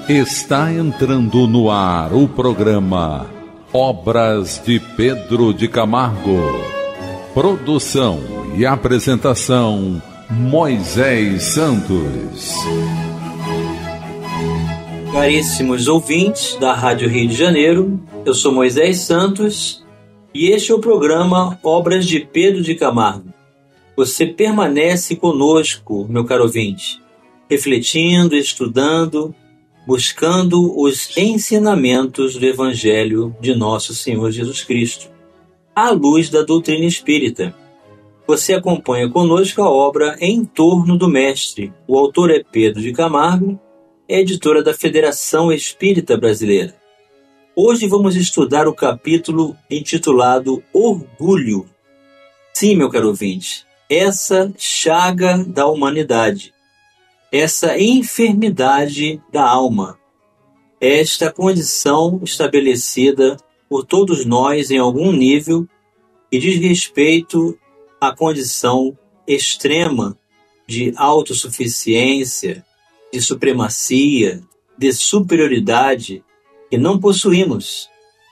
Está entrando no ar o programa Obras de Pedro de Camargo. Produção e apresentação Moisés Santos. Caríssimos ouvintes da Rádio Rio de Janeiro, eu sou Moisés Santos e este é o programa Obras de Pedro de Camargo. Você permanece conosco, meu caro ouvinte, refletindo, estudando, buscando os ensinamentos do Evangelho de Nosso Senhor Jesus Cristo, à luz da doutrina espírita. Você acompanha conosco a obra Em Torno do Mestre. O autor é Pedro de Camargo, editora da Federação Espírita Brasileira. Hoje vamos estudar o capítulo intitulado Orgulho. Sim, meu caro ouvinte, essa chaga da humanidade, essa enfermidade da alma, esta condição estabelecida por todos nós em algum nível e diz respeito à condição extrema de autossuficiência, de supremacia, de superioridade que não possuímos.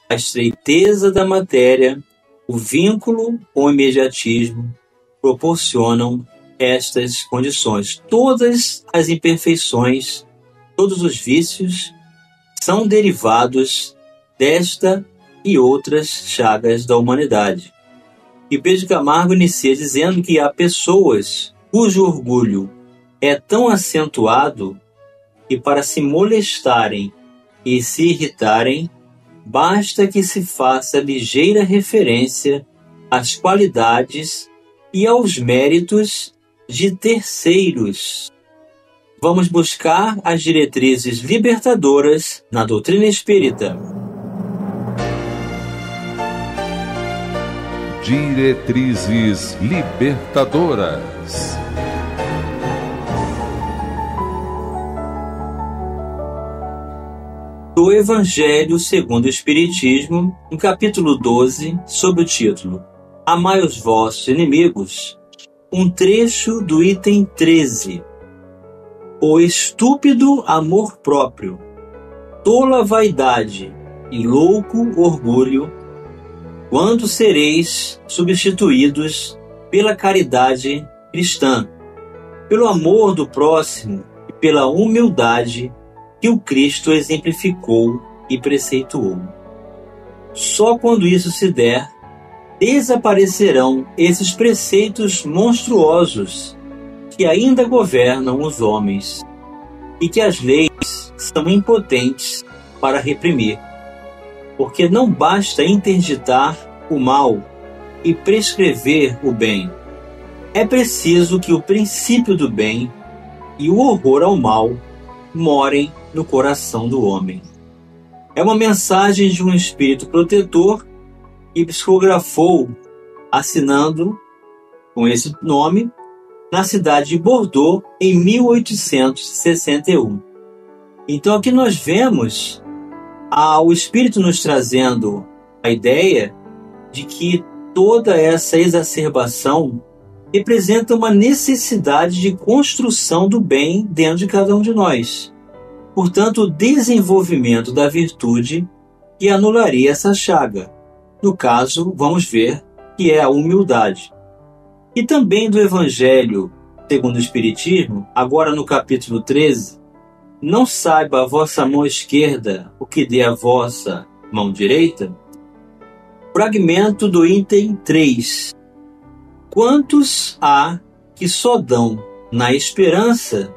A estreiteza da matéria, o vínculo com o imediatismo proporcionam estas condições. Todas as imperfeições, todos os vícios são derivados desta e outras chagas da humanidade. E Pedro de Camargo inicia dizendo que há pessoas cujo orgulho é tão acentuado que para se molestarem e se irritarem, basta que se faça ligeira referência às qualidades e aos méritos de terceiros. Vamos buscar as diretrizes libertadoras na doutrina espírita. Diretrizes libertadoras. Do Evangelho segundo o Espiritismo, no capítulo 12, sob o título Amai os vossos inimigos, um trecho do item 13. O estúpido amor próprio, tola vaidade e louco orgulho, quando sereis substituídos pela caridade cristã, pelo amor do próximo e pela humildade que o Cristo exemplificou e preceituou. Só quando isso se der, desaparecerão esses preceitos monstruosos que ainda governam os homens e que as leis são impotentes para reprimir. Porque não basta interditar o mal e prescrever o bem. É preciso que o princípio do bem e o horror ao mal morem no coração do homem. É uma mensagem de um espírito protetor que psicografou, assinando com esse nome, na cidade de Bordeaux, em 1861. Então aqui nós vemos o espírito nos trazendo a ideia de que toda essa exacerbação representa uma necessidade de construção do bem dentro de cada um de nós. Portanto, o desenvolvimento da virtude que anularia essa chaga. No caso, vamos ver que é a humildade. E também do Evangelho segundo o Espiritismo, agora no capítulo 13, não saiba a vossa mão esquerda o que dê a vossa mão direita? Fragmento do item 3. Quantos há que só dão na esperança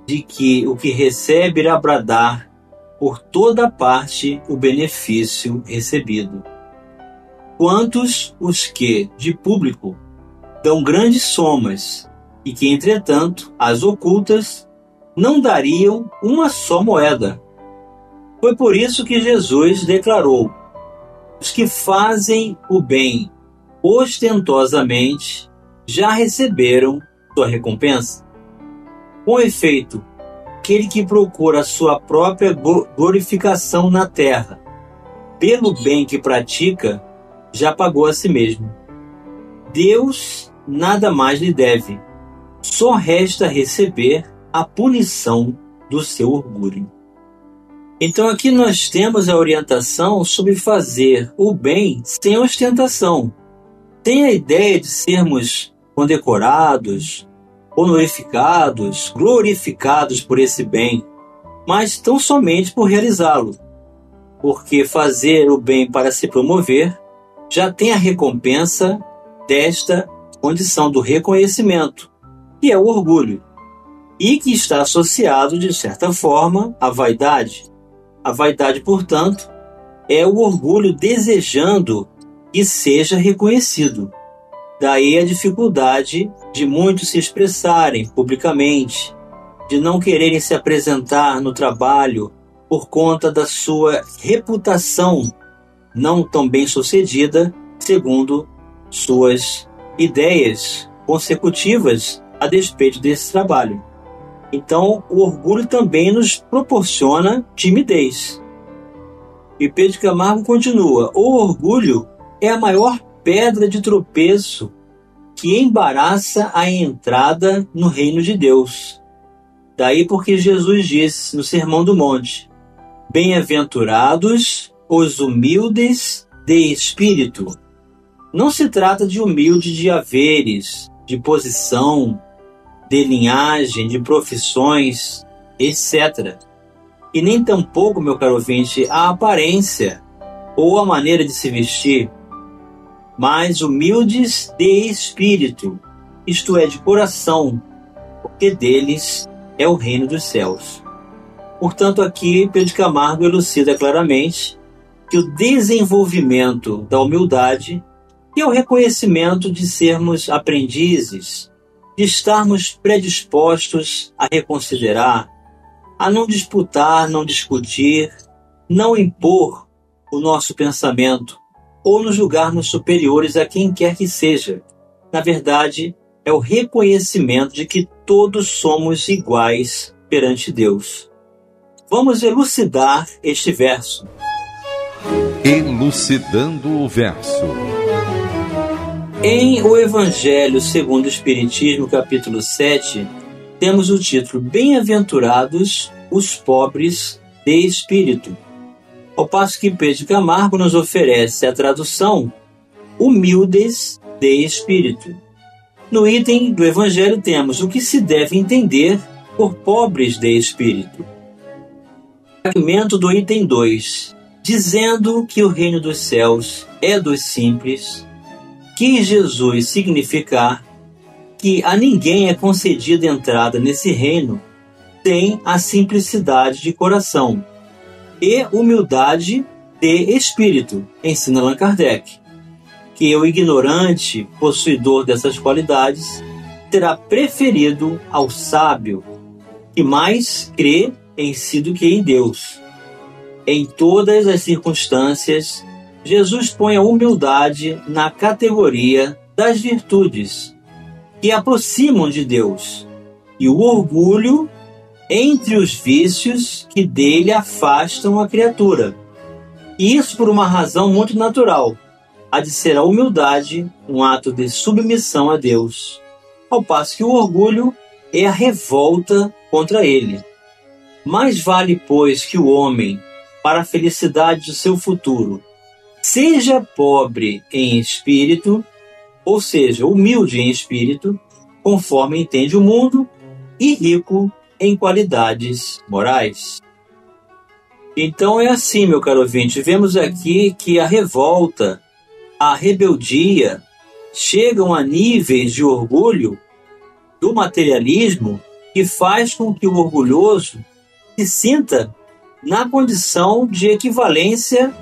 de que o que recebe irá bradar por toda parte o benefício recebido? Quantos os que, de público, dão grandes somas e que, entretanto, as ocultas não dariam uma só moeda? Foi por isso que Jesus declarou: os que fazem o bem ostentosamente já receberam sua recompensa. Com efeito, aquele que procura a sua própria glorificação na terra, pelo bem que pratica, já pagou a si mesmo. Deus nada mais lhe deve, só resta receber a punição do seu orgulho. Então aqui nós temos a orientação sobre fazer o bem sem ostentação. Tem a ideia de sermos condecorados, honorificados, glorificados por esse bem, mas tão somente por realizá-lo. Porque fazer o bem para se promover já tem a recompensa desta condição do reconhecimento, que é o orgulho, e que está associado, de certa forma, à vaidade. A vaidade, portanto, é o orgulho desejando que seja reconhecido. Daí a dificuldade de muitos se expressarem publicamente, de não quererem se apresentar no trabalho por conta da sua reputação não tão bem sucedida, segundo suas ideias consecutivas a despeito desse trabalho. Então, o orgulho também nos proporciona timidez. E Pedro de Camargo continua: o orgulho é a maior pedra de tropeço que embaraça a entrada no reino de Deus. Daí porque Jesus disse no Sermão do Monte: bem-aventurados os humildes de espírito. Não se trata de humilde de haveres, de posição, de linhagem, de profissões, etc. E nem tampouco, meu caro ouvinte, a aparência ou a maneira de se vestir, mas humildes de espírito, isto é, de coração, porque deles é o reino dos céus. Portanto, aqui Pedro de Camargo elucida claramente que o desenvolvimento da humildade e o reconhecimento de sermos aprendizes, de estarmos predispostos a reconsiderar, a não disputar, não discutir, não impor o nosso pensamento ou nos julgarmos superiores a quem quer que seja. Na verdade, é o reconhecimento de que todos somos iguais perante Deus. Vamos elucidar este verso. Elucidando o verso. Em O Evangelho segundo o Espiritismo, capítulo 7, temos o título Bem-aventurados os pobres de espírito. Ao passo que Pedro de Camargo nos oferece a tradução humildes de espírito. No item do Evangelho temos o que se deve entender por pobres de espírito. Fragmento do item 2. Dizendo que o reino dos céus é dos simples, quis Jesus significar que a ninguém é concedida entrada nesse reino sem a simplicidade de coração e humildade de espírito, ensina Allan Kardec, que o ignorante, possuidor dessas qualidades, terá preferido ao sábio, que mais crê em si do que em Deus. Em todas as circunstâncias, Jesus põe a humildade na categoria das virtudes que aproximam de Deus e o orgulho entre os vícios que dele afastam a criatura. E isso por uma razão muito natural, a de ser a humildade um ato de submissão a Deus, ao passo que o orgulho é a revolta contra ele. Mais vale, pois, que o homem, para a felicidade do seu futuro, seja pobre em espírito, ou seja, humilde em espírito, conforme entende o mundo, e rico em qualidades morais. Então é assim, meu caro ouvinte, vemos aqui que a revolta, a rebeldia, chegam a níveis de orgulho do materialismo que faz com que o orgulhoso se sinta na condição de equivalência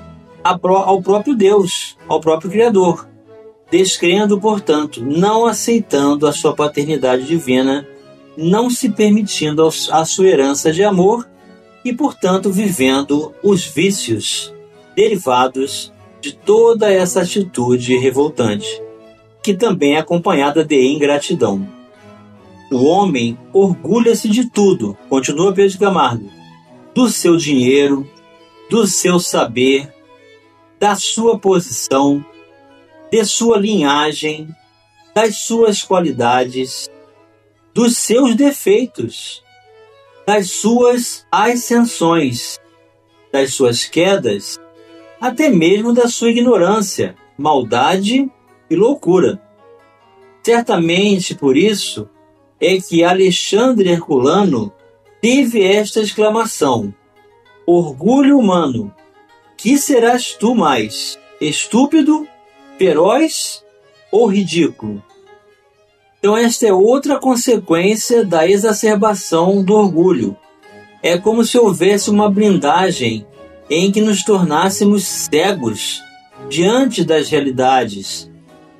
ao próprio Deus, ao próprio Criador, descrendo, portanto, não aceitando a sua paternidade divina, não se permitindo a sua herança de amor e, portanto, vivendo os vícios derivados de toda essa atitude revoltante, que também é acompanhada de ingratidão. O homem orgulha-se de tudo, continua Pedro de Camargo, do seu dinheiro, do seu saber, da sua posição, de sua linhagem, das suas qualidades, dos seus defeitos, das suas ascensões das suas quedas, até mesmo da sua ignorância, maldade e loucura. Certamente por isso é que Alexandre Herculano teve esta exclamação: orgulho humano, que serás tu mais, estúpido, feroz ou ridículo? Então esta é outra consequência da exacerbação do orgulho. É como se houvesse uma blindagem em que nos tornássemos cegos diante das realidades.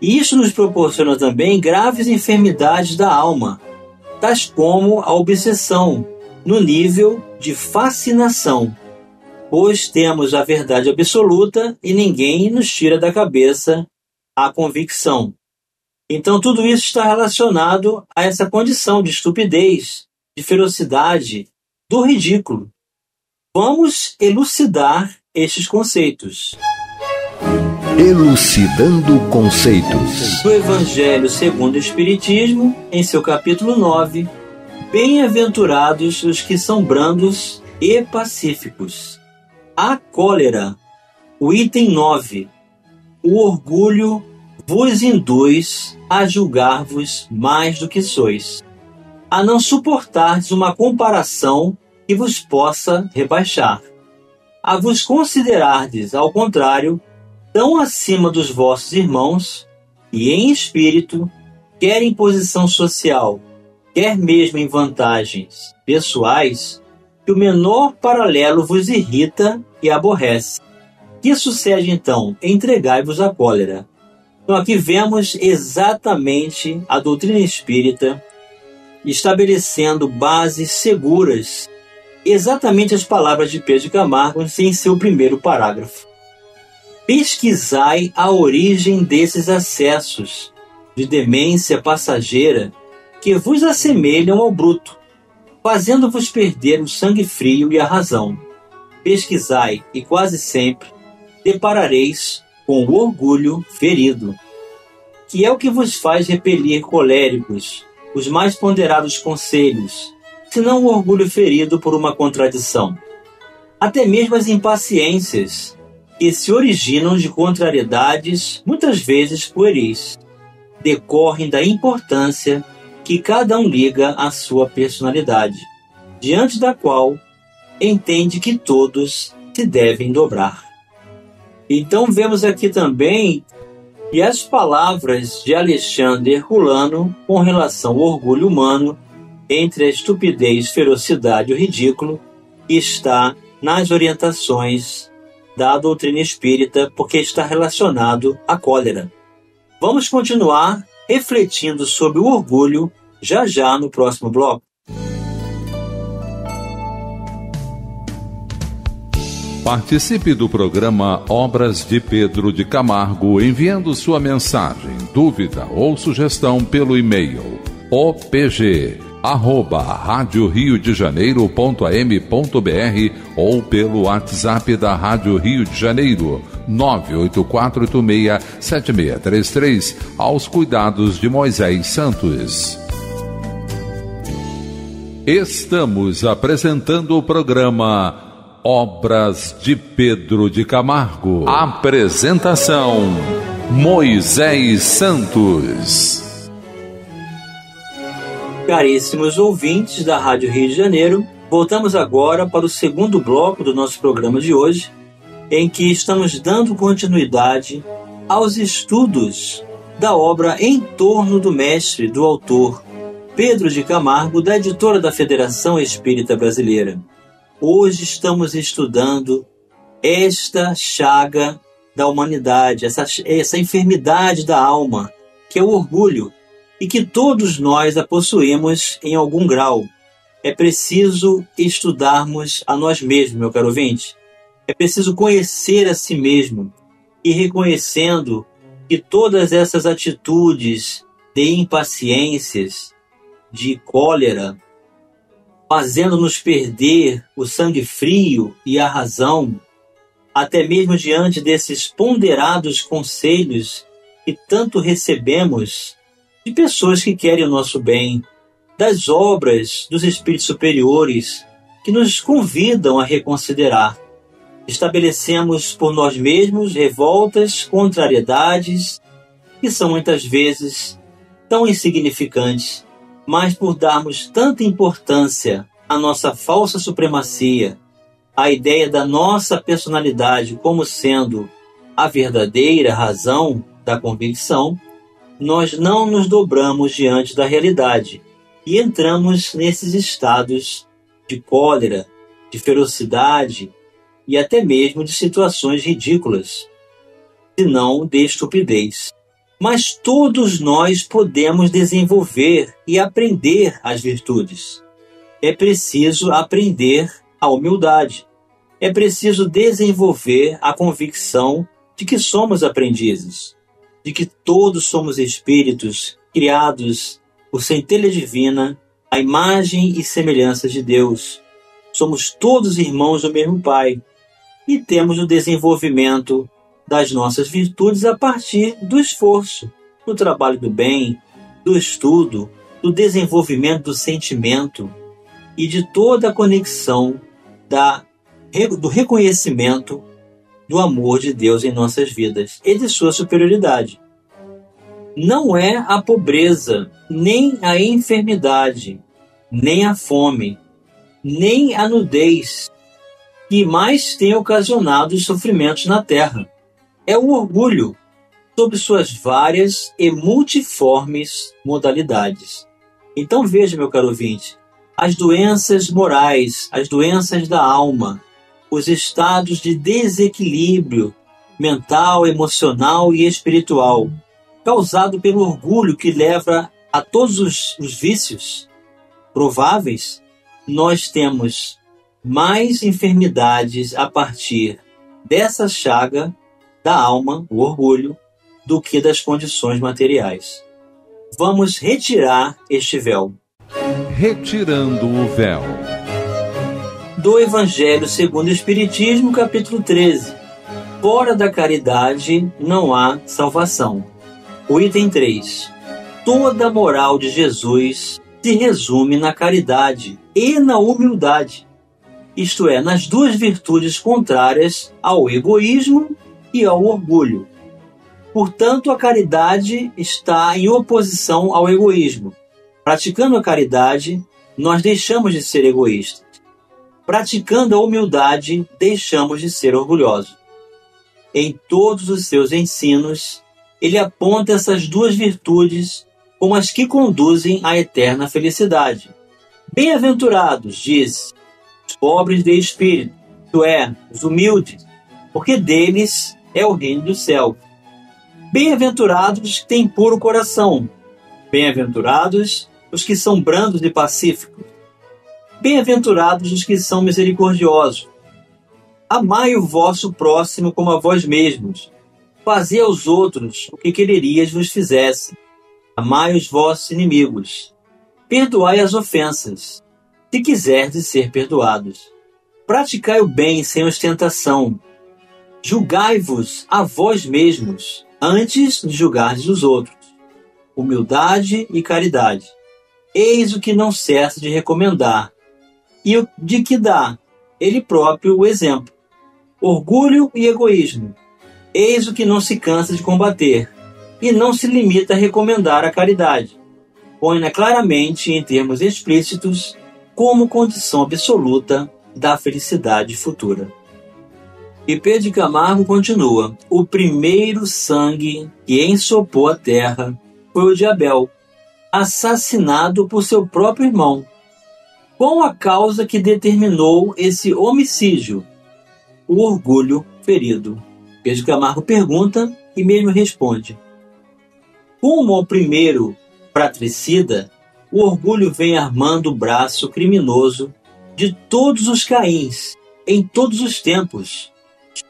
E isso nos proporciona também graves enfermidades da alma, tais como a obsessão, no nível de fascinação, pois temos a verdade absoluta e ninguém nos tira da cabeça a convicção. Então tudo isso está relacionado a essa condição de estupidez, de ferocidade, do ridículo. Vamos elucidar estes conceitos. Elucidando conceitos. Do Evangelho segundo o Espiritismo, em seu capítulo 9, bem-aventurados os que são brandos e pacíficos. A cólera, o item 9. O orgulho vos induz a julgar-vos mais do que sois, a não suportardes uma comparação que vos possa rebaixar, a vos considerardes, ao contrário, tão acima dos vossos irmãos, e em espírito, quer em posição social, quer mesmo em vantagens pessoais, que o menor paralelo vos irrita e aborrece. Que sucede então? Entregai-vos à cólera. Então aqui vemos exatamente a doutrina espírita estabelecendo bases seguras, exatamente as palavras de Pedro de Camargo em seu primeiro parágrafo. Pesquisai a origem desses acessos de demência passageira que vos assemelham ao bruto, fazendo-vos perder o sangue frio e a razão. Pesquisai e quase sempre deparareis com o orgulho ferido, que é o que vos faz repelir coléricos os mais ponderados conselhos, senão o orgulho ferido por uma contradição. Até mesmo as impaciências, que se originam de contrariedades, muitas vezes pueris, decorrem da importância que cada um liga à sua personalidade, diante da qual entende que todos se devem dobrar. Então vemos aqui também que as palavras de Alexandre Herculano com relação ao orgulho humano, entre a estupidez, ferocidade e o ridículo, está nas orientações da doutrina espírita, porque está relacionado à cólera. Vamos continuar refletindo sobre o orgulho já no próximo bloco. Participe do programa Obras de Pedro de Camargo enviando sua mensagem, dúvida ou sugestão pelo e-mail opg@radioriodejaneiro.am.br ou pelo WhatsApp da Rádio Rio de Janeiro 984867633 aos cuidados de Moisés Santos. Estamos apresentando o programa Obras de Pedro de Camargo. Apresentação: Moisés Santos. Caríssimos ouvintes da Rádio Rio de Janeiro, voltamos agora para o segundo bloco do nosso programa de hoje, em que estamos dando continuidade aos estudos da obra Em Torno do Mestre, do autor Pedro de Camargo, da editora da Federação Espírita Brasileira. Hoje estamos estudando esta chaga da humanidade, essa enfermidade da alma, que é o orgulho, e que todos nós a possuímos em algum grau. É preciso estudarmos a nós mesmos, meu caro ouvinte. É preciso conhecer a si mesmo e reconhecendo que todas essas atitudes de impaciências, de cólera, fazendo-nos perder o sangue frio e a razão, até mesmo diante desses ponderados conselhos que tanto recebemos de pessoas que querem o nosso bem, das obras dos espíritos superiores que nos convidam a reconsiderar. Estabelecemos por nós mesmos revoltas, contrariedades, que são muitas vezes tão insignificantes, mas por darmos tanta importância à nossa falsa supremacia, à ideia da nossa personalidade como sendo a verdadeira razão da convicção, nós não nos dobramos diante da realidade e entramos nesses estados de cólera, de ferocidade e até mesmo de situações ridículas, se não de estupidez. Mas todos nós podemos desenvolver e aprender as virtudes. É preciso aprender a humildade. É preciso desenvolver a convicção de que somos aprendizes, de que todos somos espíritos criados por centelha divina, à imagem e semelhança de Deus. Somos todos irmãos do mesmo Pai e temos o desenvolvimento das nossas virtudes a partir do esforço, do trabalho do bem, do estudo, do desenvolvimento do sentimento e de toda a conexão do reconhecimento do amor de Deus em nossas vidas e de sua superioridade. Não é a pobreza, nem a enfermidade, nem a fome, nem a nudez que mais tem ocasionado os sofrimentos na terra. É o orgulho, sob suas várias e multiformes modalidades. Então veja, meu caro ouvinte, as doenças morais, as doenças da alma, os estados de desequilíbrio mental, emocional e espiritual, causado pelo orgulho que leva a todos os vícios prováveis, nós temos mais enfermidades a partir dessa chaga da alma, o orgulho, do que das condições materiais. Vamos retirar este véu. Retirando o véu. Do Evangelho segundo o Espiritismo, capítulo 13. Fora da caridade não há salvação. O item 3. Toda a moral de Jesus se resume na caridade e na humildade, isto é, nas duas virtudes contrárias ao egoísmo e ao orgulho. Portanto, a caridade está em oposição ao egoísmo. Praticando a caridade, nós deixamos de ser egoístas. Praticando a humildade, deixamos de ser orgulhosos. Em todos os seus ensinos, ele aponta essas duas virtudes como as que conduzem à eterna felicidade. Bem-aventurados, diz, os pobres de espírito, isto é, os humildes, porque deles é o reino do céu. Bem-aventurados os que têm puro coração. Bem-aventurados os que são brandos e pacíficos. Bem-aventurados os que são misericordiosos. Amai o vosso próximo como a vós mesmos. Fazei aos outros o que quererias vos fizesse. Amai os vossos inimigos. Perdoai as ofensas, se quiserdes ser perdoados. Praticai o bem sem ostentação. Julgai-vos a vós mesmos, antes de julgardes os outros. Humildade e caridade. Eis o que não cessa de recomendar, e o de que dá ele próprio o exemplo. Orgulho e egoísmo. Eis o que não se cansa de combater, e não se limita a recomendar a caridade. Põe-na claramente, em termos explícitos, como condição absoluta da felicidade futura. E Pedro de Camargo continua: o primeiro sangue que ensopou a terra foi o de Abel, assassinado por seu próprio irmão. Qual a causa que determinou esse homicídio? O orgulho ferido. Pedro de Camargo pergunta e mesmo responde: como ao primeiro fratricida, o orgulho vem armando o braço criminoso de todos os Caíns, em todos os tempos,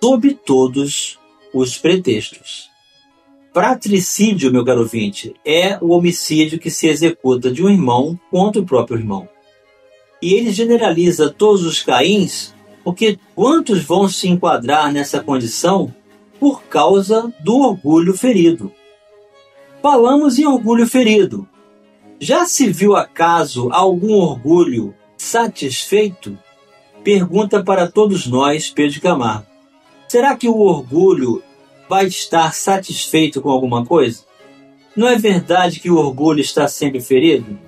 sob todos os pretextos. Fratricídio, meu caro ouvinte, é o homicídio que se executa de um irmão contra o próprio irmão. E ele generaliza todos os Caíns, porque quantos vão se enquadrar nessa condição por causa do orgulho ferido? Falamos em orgulho ferido. Já se viu acaso algum orgulho satisfeito? pergunta para todos nós, Pedro de Camargo: será que o orgulho vai estar satisfeito com alguma coisa? Não é verdade que o orgulho está sempre ferido?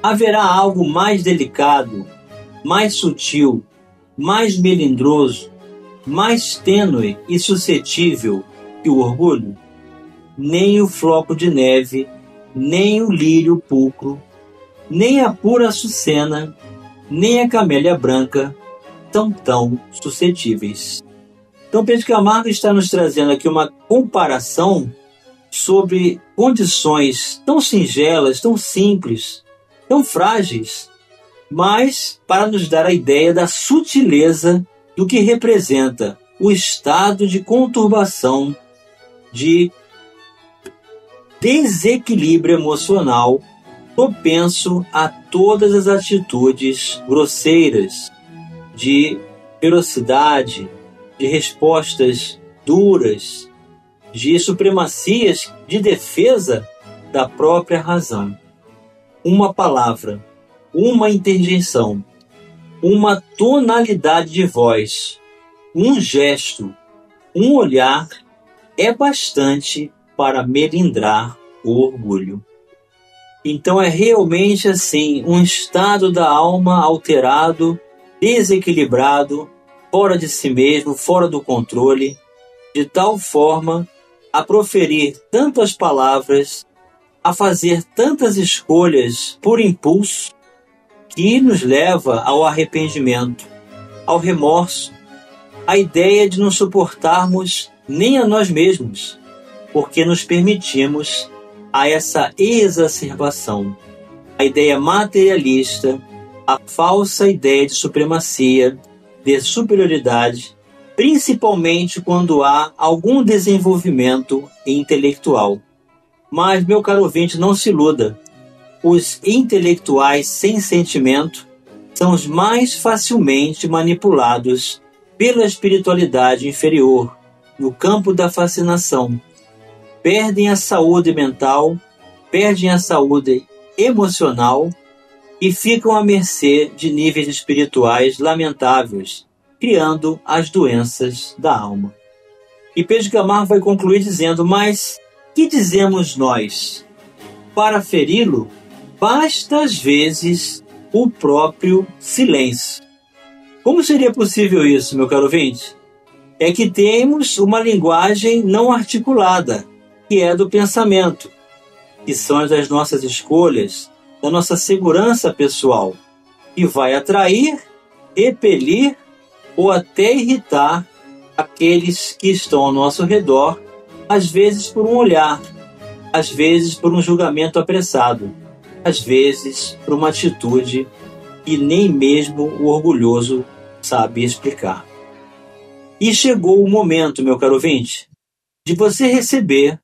Haverá algo mais delicado, mais sutil, mais melindroso, mais tênue e suscetível que o orgulho? Nem o floco de neve, nem o lírio pulcro, nem a pura açucena, nem a camélia branca são tão suscetíveis. Então, Pedro Camargo está nos trazendo aqui uma comparação sobre condições tão singelas, tão simples, tão frágeis, mas para nos dar a ideia da sutileza do que representa o estado de conturbação, de desequilíbrio emocional propenso a todas as atitudes grosseiras, de ferocidade, de respostas duras, de supremacias de defesa da própria razão. Uma palavra, uma interjeição, uma tonalidade de voz, um gesto, um olhar é bastante para melindrar o orgulho. Então é realmente assim, um estado da alma alterado, desequilibrado, fora de si mesmo, fora do controle, de tal forma a proferir tantas palavras, a fazer tantas escolhas por impulso, que nos leva ao arrependimento, ao remorso, à ideia de não suportarmos nem a nós mesmos, porque nos permitimos a essa exacerbação, a ideia materialista, a falsa ideia de supremacia, de superioridade, principalmente quando há algum desenvolvimento intelectual. Mas, meu caro ouvinte, não se iluda. Os intelectuais sem sentimento são os mais facilmente manipulados pela espiritualidade inferior, no campo da fascinação. Perdem a saúde mental, perdem a saúde emocional e ficam à mercê de níveis espirituais lamentáveis, criando as doenças da alma. E Pedro de Camargo vai concluir dizendo: mas que dizemos nós? Para feri-lo, basta às vezes o próprio silêncio. Como seria possível isso, meu caro ouvinte? É que temos uma linguagem não articulada, que é do pensamento, que são as das nossas escolhas, da nossa segurança pessoal, que vai atrair, repelir ou até irritar aqueles que estão ao nosso redor, às vezes por um olhar, às vezes por um julgamento apressado, às vezes por uma atitude que nem mesmo o orgulhoso sabe explicar. E chegou o momento, meu caro ouvinte, de você receber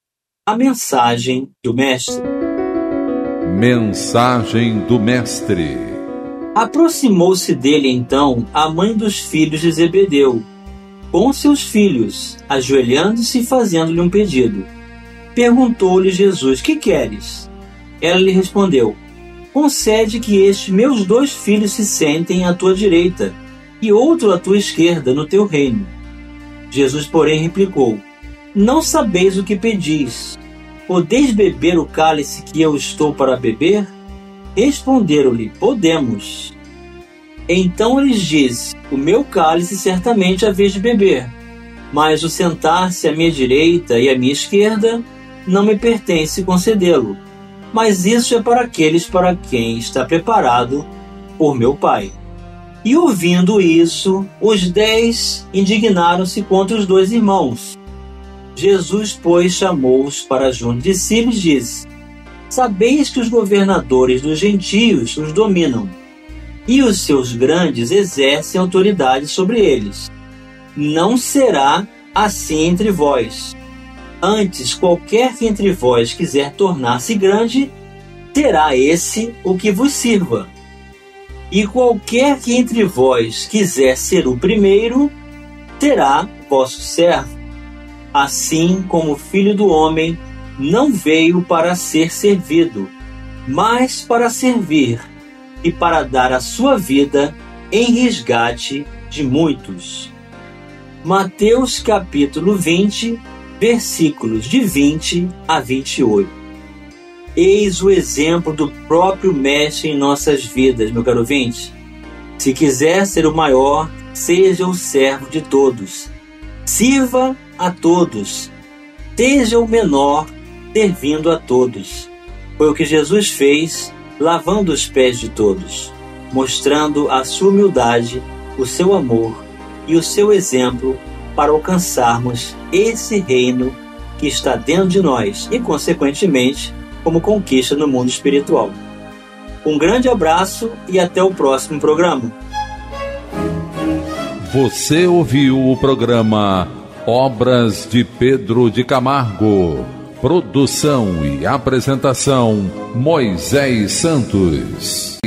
a mensagem do Mestre. Mensagem do Mestre. Aproximou-se dele então a mãe dos filhos de Zebedeu, com seus filhos, ajoelhando-se e fazendo-lhe um pedido. Perguntou-lhe Jesus: que queres? Ela lhe respondeu: concede que estes meus 2 filhos se sentem à tua direita e outro à tua esquerda no teu reino. Jesus, porém, replicou: não sabeis o que pedis. Podeis beber o cálice que eu estou para beber? Responderam-lhe: podemos. Então lhes disse: o meu cálice certamente haveis de beber, mas o sentar-se à minha direita e à minha esquerda não me pertence concedê-lo, mas isso é para aqueles para quem está preparado por meu Pai. E ouvindo isso, os 10 indignaram-se contra os 2 irmãos. Jesus, pois, chamou-os para junto de si e lhes disse: sabeis que os governadores dos gentios os dominam, e os seus grandes exercem autoridade sobre eles. Não será assim entre vós. Antes, qualquer que entre vós quiser tornar-se grande, terá esse o que vos sirva. E qualquer que entre vós quiser ser o primeiro, será vosso servo. Assim como o Filho do Homem não veio para ser servido, mas para servir e para dar a sua vida em resgate de muitos. Mateus capítulo 20, versículos de 20 a 28. Eis o exemplo do próprio Mestre em nossas vidas, meu caro ouvinte. Se quiser ser o maior, seja o servo de todos. Sirva a todos. Seja o menor, servindo a todos. Foi o que Jesus fez, lavando os pés de todos, mostrando a sua humildade, o seu amor e o seu exemplo para alcançarmos esse reino que está dentro de nós e, consequentemente, como conquista no mundo espiritual. Um grande abraço e até o próximo programa. Você ouviu o programa Obras de Pedro de Camargo. Produção e apresentação Moisés Santos.